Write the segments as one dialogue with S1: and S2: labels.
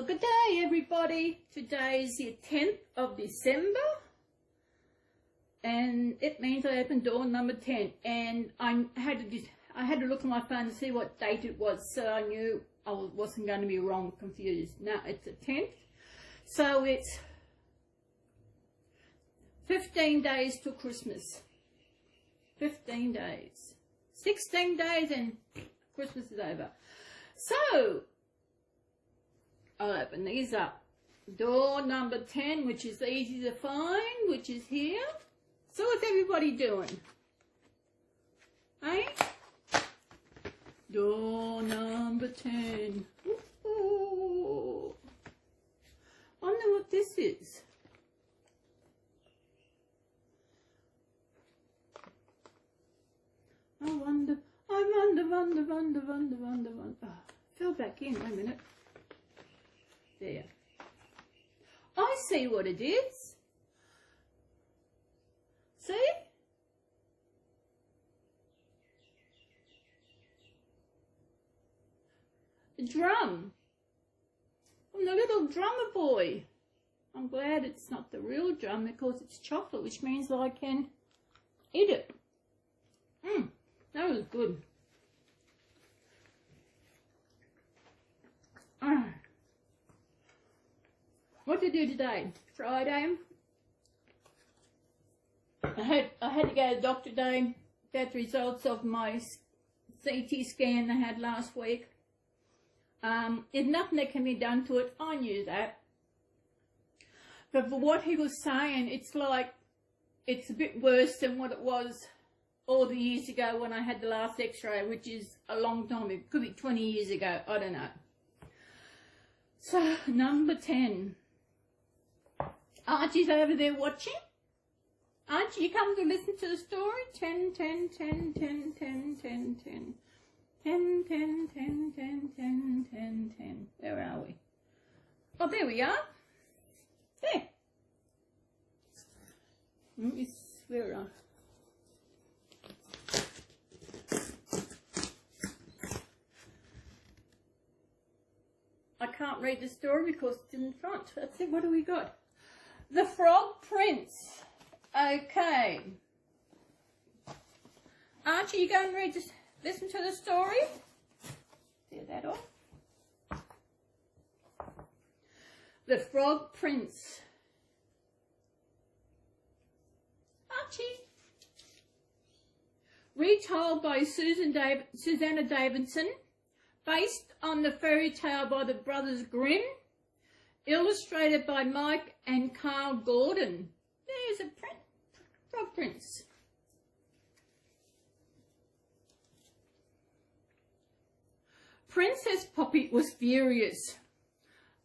S1: Well, good day, everybody. Today is the 10th of December, and it means I opened door number 10. And I had to look at my phone to see what date it was, so I knew I wasn't going to be wrong, confused. No, it's the 10th, so it's 15 days till Christmas. 15 days. 16 days and Christmas is over. So, I'll open these up. Door number 10, which is easy to find, which is here. So what's everybody doing? Hey? Door number 10. Ooh. Wonder what this is. I wonder. Oh, fell back in, wait a minute. There. I see what it is. See? The drum. From the little drummer boy. I'm glad it's not the real drum because it's chocolate, which means that I can eat it. That was good. What to do today? Friday. I had to go to the doctor today. Got the results of my CT scan I had last week. There's nothing that can be done to it. I knew that. But for what he was saying, it's like it's a bit worse than what it was all the years ago when I had the last x-ray, which is a long time. It could be 20 years ago. I don't know. So, number 10. Archie's over there watching. Archie, you come to listen to the story? 10, 10, 10, 10, 10, 10, 10. 10, 10, 10, 10, 10, 10, 10. Where are we? Oh, there we are. There. Where are we? I can't read the story because it's in front. Let's see, what do we got? The Frog Prince. Okay. Archie, you go and read this, listen to the story. Tear that off. The Frog Prince. Archie. Retold by Susanna Davidson. Based on the fairy tale by the Brothers Grimm, illustrated by Mike and Carl Gordon. There's a frog prince. Princess Poppy was furious.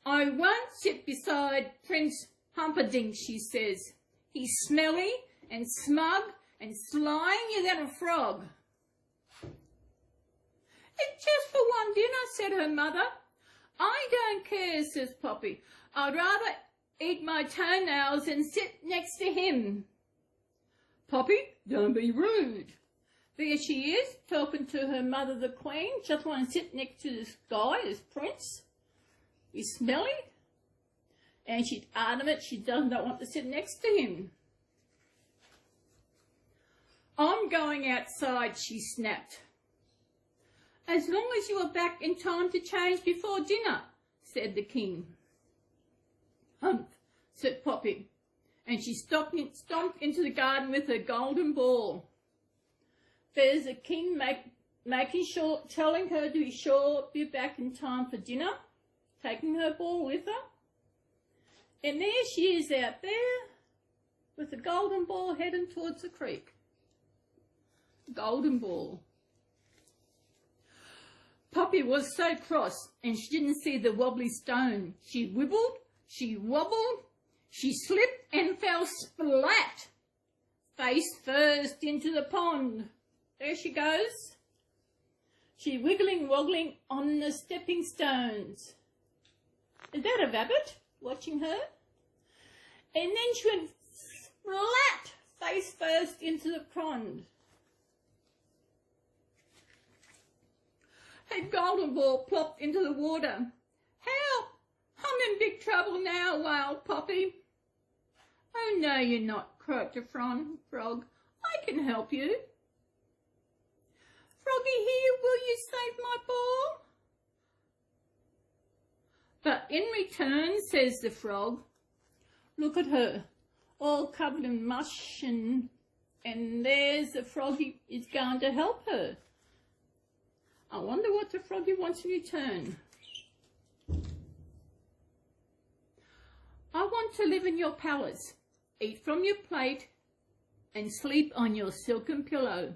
S1: I won't sit beside Prince Humperdinck, she says. He's smelly and smug and slimier than a frog. It's just for one dinner, said her mother. I don't care, says Poppy. I'd rather eat my toenails than sit next to him. Poppy, don't be rude. There she is, talking to her mother, the Queen. Just want to sit next to this guy, this prince. He's smelly. And she's adamant she does not want to sit next to him. I'm going outside, she snapped. As long as you are back in time to change before dinner, said the king. Humph, said Poppy, and she stomped into the garden with her golden ball. There's the king telling her to be sure be back in time for dinner, taking her ball with her. And there she is out there with the golden ball heading towards the creek. Golden ball. Poppy was so cross, and she didn't see the wobbly stone. She wibbled, she wobbled, she slipped and fell splat, face first into the pond. There she goes. She wiggling, woggling on the stepping stones. Is that a rabbit watching her? And then she went splat, face first into the pond. Her golden ball plopped into the water. Help! I'm in big trouble now, wailed Poppy. Oh, no, you're not, croaked the frog. I can help you. Froggy here, will you save my ball? But in return, says the frog, look at her, all covered in mush, and there's the froggy is going to help her. I wonder what the froggy wants in return. I want to live in your palace, eat from your plate, and sleep on your silken pillow.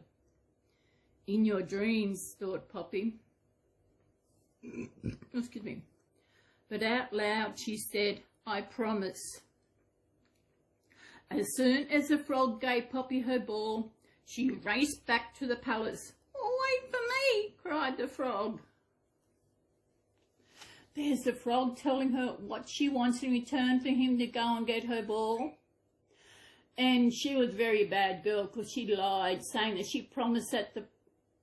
S1: In your dreams, thought Poppy. Excuse me. But out loud she said, I promise. As soon as the frog gave Poppy her ball, she raced back to the palace. Oh, wait for me, cried the frog. There's the frog telling her what she wants in return for him to go and get her ball. And she was a very bad girl because she lied, saying that she promised that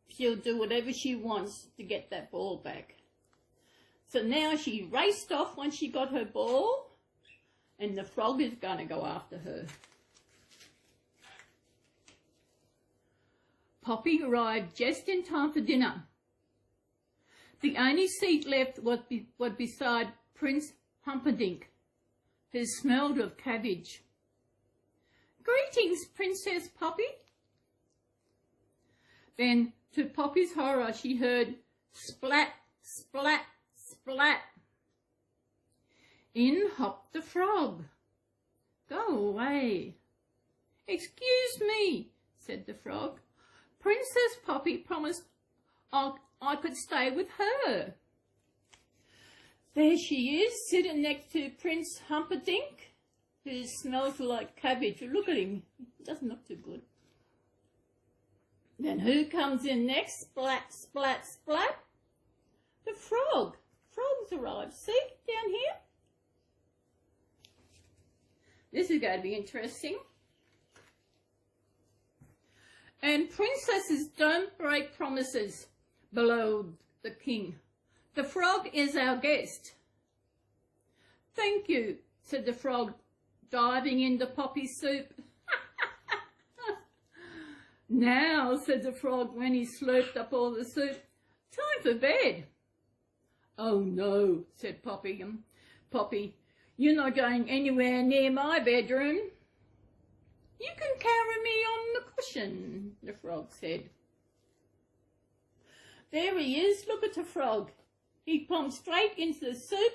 S1: she'll do whatever she wants to get that ball back. So now she raced off when she got her ball, and the frog is going to go after her. Poppy arrived just in time for dinner. The only seat left was beside Prince Humperdinck, who smelled of cabbage. Greetings, Princess Poppy. Then, to Poppy's horror, she heard splat, splat, splat. In hopped the frog. Go away. Excuse me, said the frog. Princess Poppy promised I could stay with her. There she is, sitting next to Prince Humperdinck, who smells like cabbage. Look at him. He doesn't look too good. Then who comes in next? Splat, splat, splat. The frog. Frogs arrived. See, down here? This is going to be interesting. And princesses don't break promises, bellowed the king. The frog is our guest. Thank you, said the frog, diving into Poppy's soup. Now, said the frog when he slurped up all the soup, time for bed. Oh no, said Poppy. Poppy, you're not going anywhere near my bedroom. You can carry me on the cushion, the frog said. There he is, look at the frog. He plumped straight into the soup.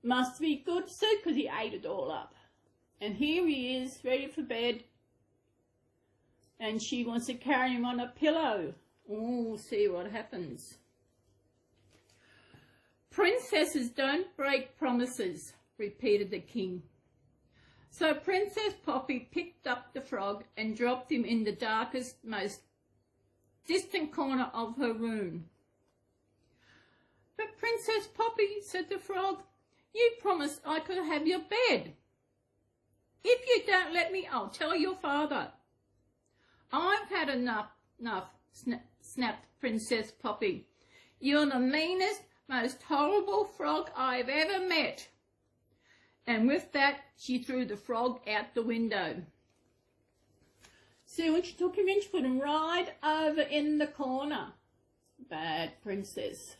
S1: Must be good soup because he ate it all up. And here he is, ready for bed. And she wants to carry him on a pillow. Oh, see what happens. Princesses don't break promises, repeated the king. So Princess Poppy picked up the frog and dropped him in the darkest, most distant corner of her room. But Princess Poppy, said the frog, you promised I could have your bed. If you don't let me, I'll tell your father. I've had enough, snapped Princess Poppy. You're the meanest, most horrible frog I've ever met. And with that, she threw the frog out the window. So when she took him in, she put him right over in the corner. Bad princess.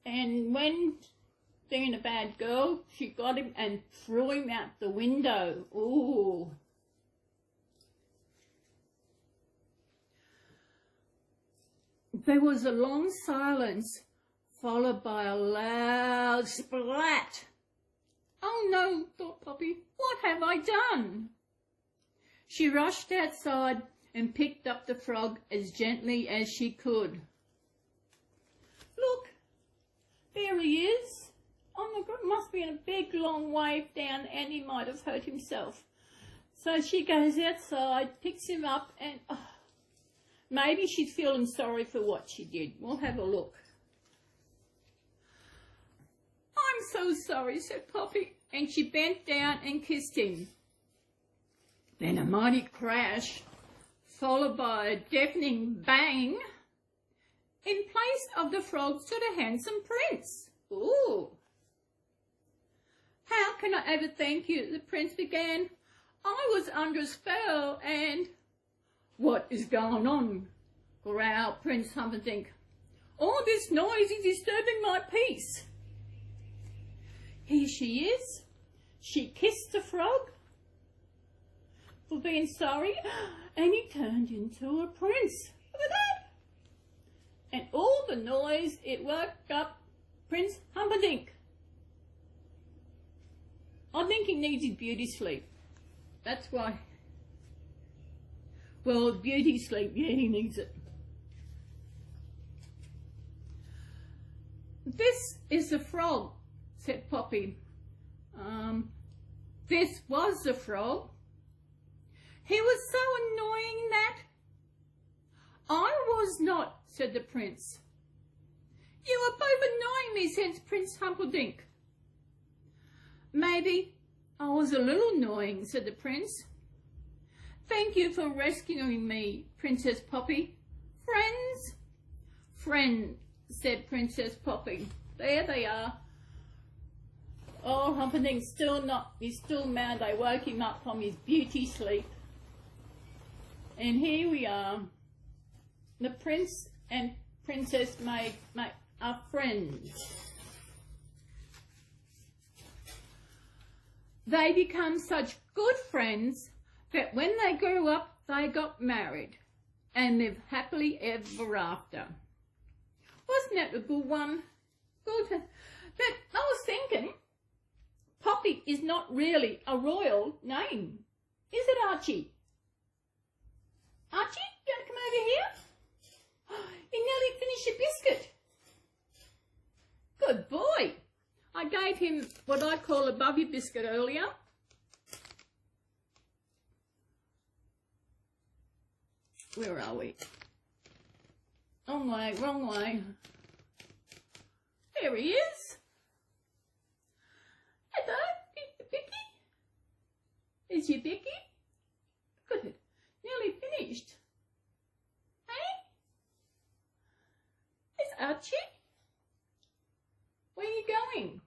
S1: And when, being a bad girl, she got him and threw him out the window. Ooh. There was a long silence, followed by a loud splat. Oh no, thought Poppy, what have I done? She rushed outside and picked up the frog as gently as she could. Look, there he is. Oh my God, must be in a big long wave down and he might have hurt himself. So she goes outside, picks him up and maybe she's feeling sorry for what she did. We'll have a look. I'm so sorry, said Poppy, and she bent down and kissed him. Then a mighty crash, followed by a deafening bang, In place of the frog stood a handsome prince. Ooh. How can I ever thank you? The prince began. I was under a spell and... What is going on? Growled Prince Humperdinck. All this noise is disturbing my peace. Here she is. She kissed the frog for being sorry, and he turned into a prince. Look at that. And all the noise, it woke up Prince Humperdinck. I think he needs his beauty sleep. That's why. Well, beauty sleep, yeah, he needs it. This is the frog, said Poppy. This was the frog. He was so annoying that... I was not, said the prince. You are both annoying me, said Prince Humperdinck. Maybe I was a little annoying, said the prince. Thank you for rescuing me, Princess Poppy. Friends? Friend, said Princess Poppy. There they are. Oh, Humperdinck's still not, he's still mad. They woke him up from his beauty sleep. And here we are. The prince and princess are friends. They become such good friends that when they grew up, they got married and lived happily ever after. Wasn't that a good one? Good. But I was thinking, Poppy is not really a royal name. Is it, Archie? Archie, you want to come over here? You nearly finished your biscuit. Good boy. I gave him what I call a bubby biscuit earlier. Where are we? Wrong way, wrong way. There he is. Hello, Bicky. Is your Bicky? Look at it. Nearly finished. Hey? It's Archie. Where are you going?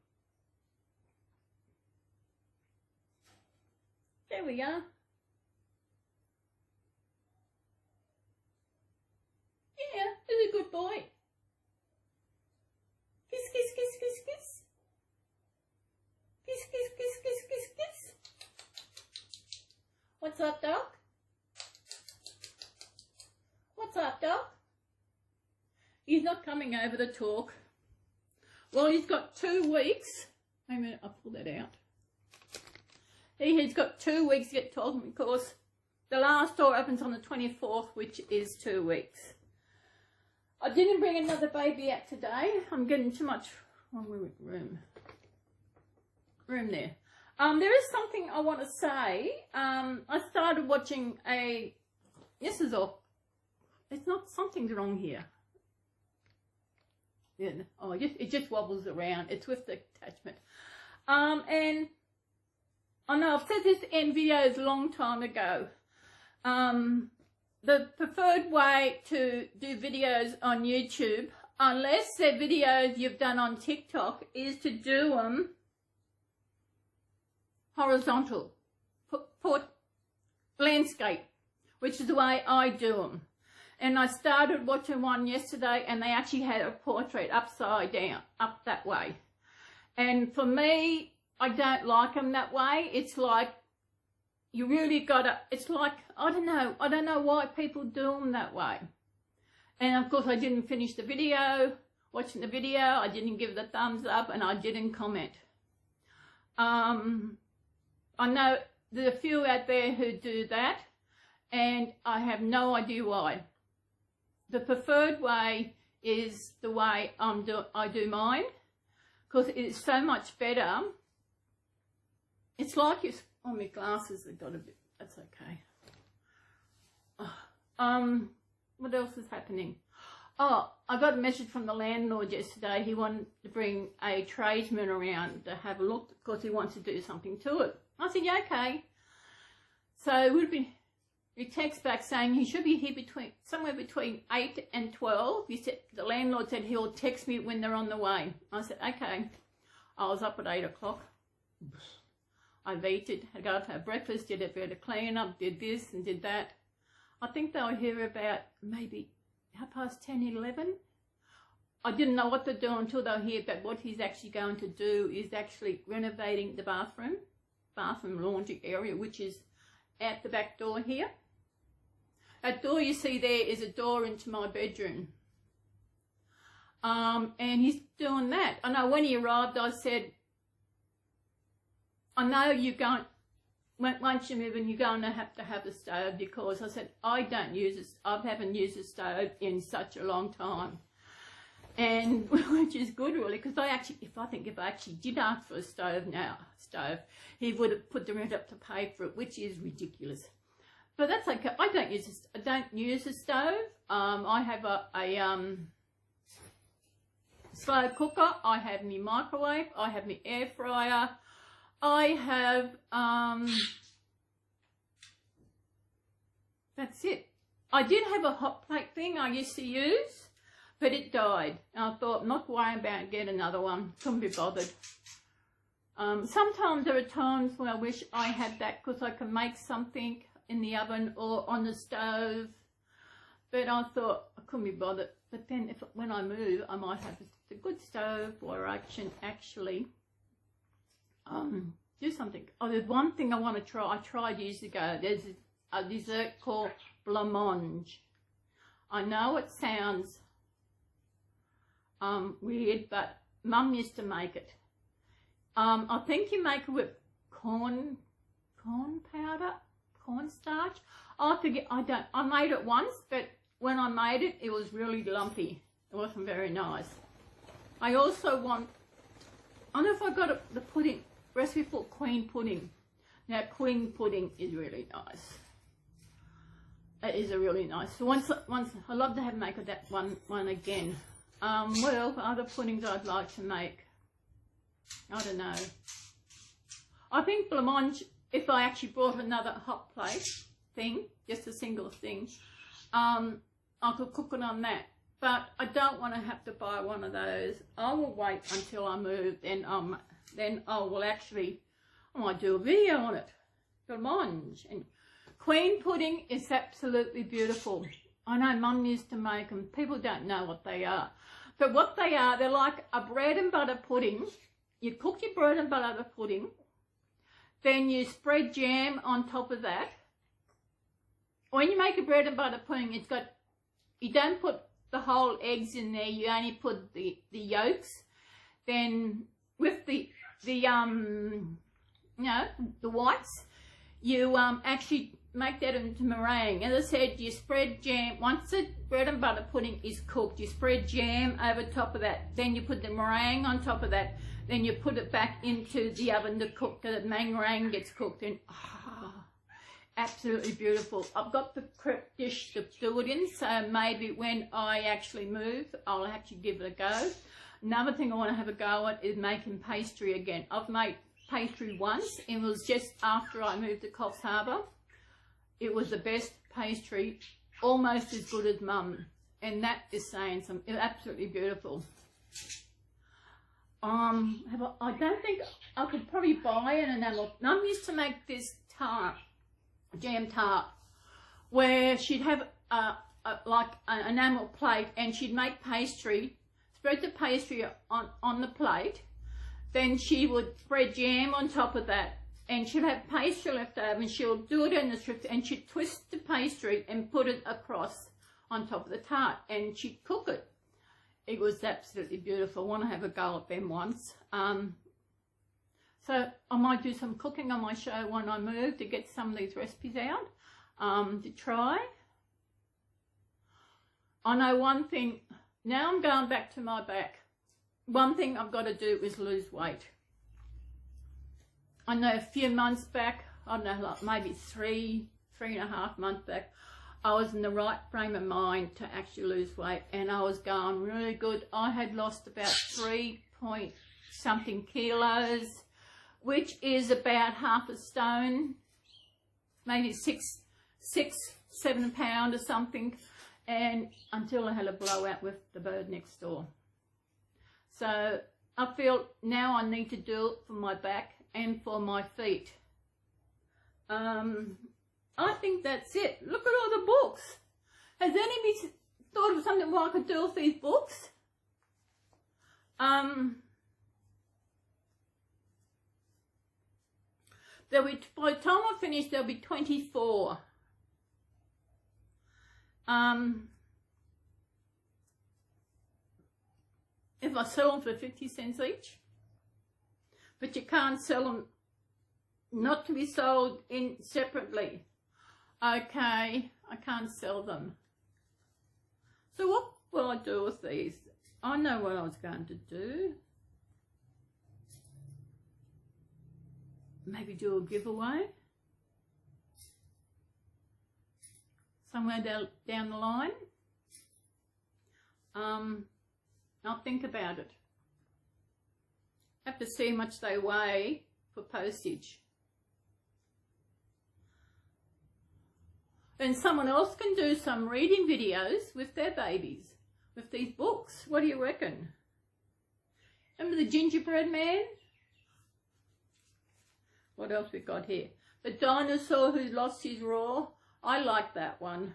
S1: There we are. Yeah, he's a good boy. Kiss, kiss, kiss, kiss, kiss. Kiss, kiss, kiss, kiss, kiss, kiss. What's up, dog? What's up, dog? He's not coming over to talk. Well, he's got 2 weeks. Wait a minute, I'll pull that out. He has got 2 weeks to get talking because the last tour opens on the 24th, which is 2 weeks. I didn't bring another baby out today. I'm getting too much room there. There is something I want to say. I started watching this is all, it's not, something's wrong here. Yeah, oh, it just wobbles around. It's with the attachment. And I know I've said this in videos a long time ago. The preferred way to do videos on YouTube, unless they're videos you've done on TikTok, is to do them horizontal, put landscape, which is the way I do them. And I started watching one yesterday and they actually had a portrait upside down, up that way. And for me, I don't like them that way. It's like, you really gotta, it's like, I don't know why people do them that way. And of course I didn't finish the video, watching the video, I didn't give the thumbs up and I didn't comment. I know there's a few out there who do that and I have no idea why. The preferred way is the way I do mine, because it's so much better. It's like you, oh, my glasses have got a bit, that's okay. What else is happening? Oh, I got a message from the landlord yesterday. He wanted to bring a tradesman around to have a look because he wants to do something to it. I said, yeah, okay. So it would be, he texts back saying he should be here somewhere between 8 and 12. He said, the landlord said he'll text me when they're on the way. I said, okay. I was up at 8 o'clock. I waited, I got to have breakfast, did a bit of clean up, did this and did that. I think they were here about maybe 10:30, 11. I didn't know what to do until they were here, but what he's actually going to do is actually renovating the bathroom laundry area, which is at the back door here. That door you see there is a door into my bedroom. And he's doing that. I know when he arrived, I said, I know you're going, once you move in, you're going to have a stove, because I said, I haven't used a stove in such a long time. And which is good really, because if I actually did ask for a stove, he would have put the rent up to pay for it, which is ridiculous. But that's okay. I don't use a stove. I have a slow cooker. I have my microwave. I have my air fryer. I have that's it. I did have a hot plate thing I used to use, but it died. And I thought, I'm not worrying about getting another one. Couldn't be bothered. Sometimes there are times when I wish I had that, because I can make something in the oven or on the stove. But I thought I couldn't be bothered. But then when I move, I might have a good stove where I can actually do something. Oh, there's one thing I want to try. I tried years ago. There's a dessert called blancmange. I know it sounds weird, but Mum used to make it. I think you make it with corn powder, cornstarch. I forget. I made it once, but when I made it, it was really lumpy. It wasn't very nice. I also want. I don't know if I got the pudding recipe for queen pudding. Now, queen pudding is really nice. It is a really nice. So once I love to make that one again. Well, other puddings I'd like to make. I don't know. I think blancmange, if I actually brought another hot plate thing, just a single thing, I could cook it on that. But I don't want to have to buy one of those. I will wait until I move, then I will actually, I might do a video on it. Blancmange. And queen pudding is absolutely beautiful. I know Mum used to make them. People don't know what they are. But what they are, they're like a bread and butter pudding. You cook your bread and butter pudding. Then you spread jam on top of that. When you make a bread and butter pudding, you don't put the whole eggs in there. You only put the yolks. Then with the whites, you actually make that into meringue. As I said, you spread jam. Once the bread and butter pudding is cooked, you spread jam over top of that. Then you put the meringue on top of that. Then you put it back into the oven to cook. The meringue gets cooked, and absolutely beautiful. I've got the correct dish to do it in, so maybe when I actually move, I'll actually give it a go. Another thing I want to have a go at is making pastry again. I've made pastry once, and it was just after I moved to Coffs Harbour. It was the best pastry, almost as good as Mum, and that is saying something. It's absolutely beautiful. I don't think I could probably buy an enamel. Mum used to make this jam tart, where she'd have like an enamel plate, and she'd make pastry, spread the pastry on the plate. Then she would spread jam on top of that, and she'll have pastry left over, and she'll do it in the strips, and she'd twist the pastry and put it across on top of the tart, and she'd cook it. It was absolutely beautiful. I want to have a go at them once. So I might do some cooking on my show when I move to get some of these recipes out to try. I know one thing. Now I'm going back to my back. One thing I've got to do is lose weight. I know a few months back, I don't know, like maybe three and a half months back, I was in the right frame of mind to actually lose weight, and I was going really good. I had lost about 3-point-something kilos, which is about half a stone, maybe 6 6-7 pound or something, and until I had a blowout with the bird next door. So I feel now I need to do it for my back and for my feet. I think that's it. Look at all the books. Has anybody thought of something what I could do with these books? There'll be, by the time I finish, there'll be 24. If I sell them for 50 cents each, but you can't sell them, not to be sold in separately. Okay, I can't sell them. So what will I do with these? I know what I was going to do. Maybe do a giveaway somewhere down the line. I'll think about it. Have to see how much they weigh for postage. Then someone else can do some reading videos with their babies, with these books. What do you reckon? Remember the gingerbread man? What else we got here? The dinosaur who lost his roar. I like that one.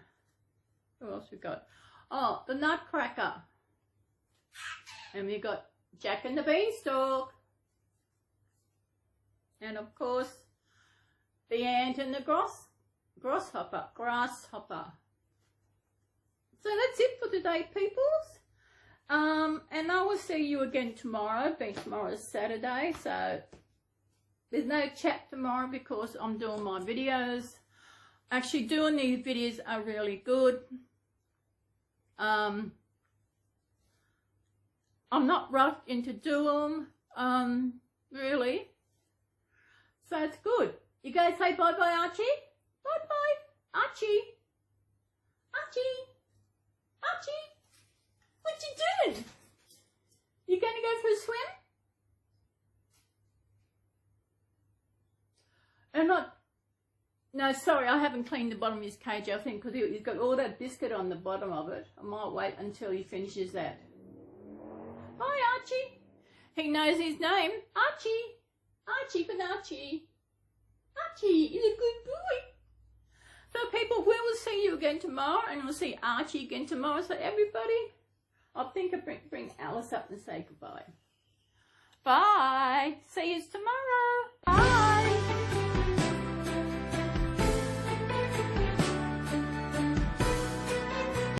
S1: Who else we got? Oh, the Nutcracker. And we got Jack and the Beanstalk. And of course, the ant and the grasshopper. So that's it for today, peoples. And I will see you again tomorrow. Tomorrow is Saturday, so there's no chat tomorrow because I'm doing my videos. Actually, doing these videos are really good. I'm not rushed into doing them, really. So it's good. You guys say bye-bye, Archie? Bye-bye, Archie. Archie. Archie. What you doing? You going to go for a swim? No, sorry, I haven't cleaned the bottom of his cage, I think, because he's got all that biscuit on the bottom of it. I might wait until he finishes that. Hi, Archie. He knows his name. Archie. Archie for Archie. Archie is a good boy. So, people, we will see you again tomorrow, and we'll see Archie again tomorrow. So, everybody, I think I'll bring Alice up and say goodbye. Bye. See you tomorrow. Bye.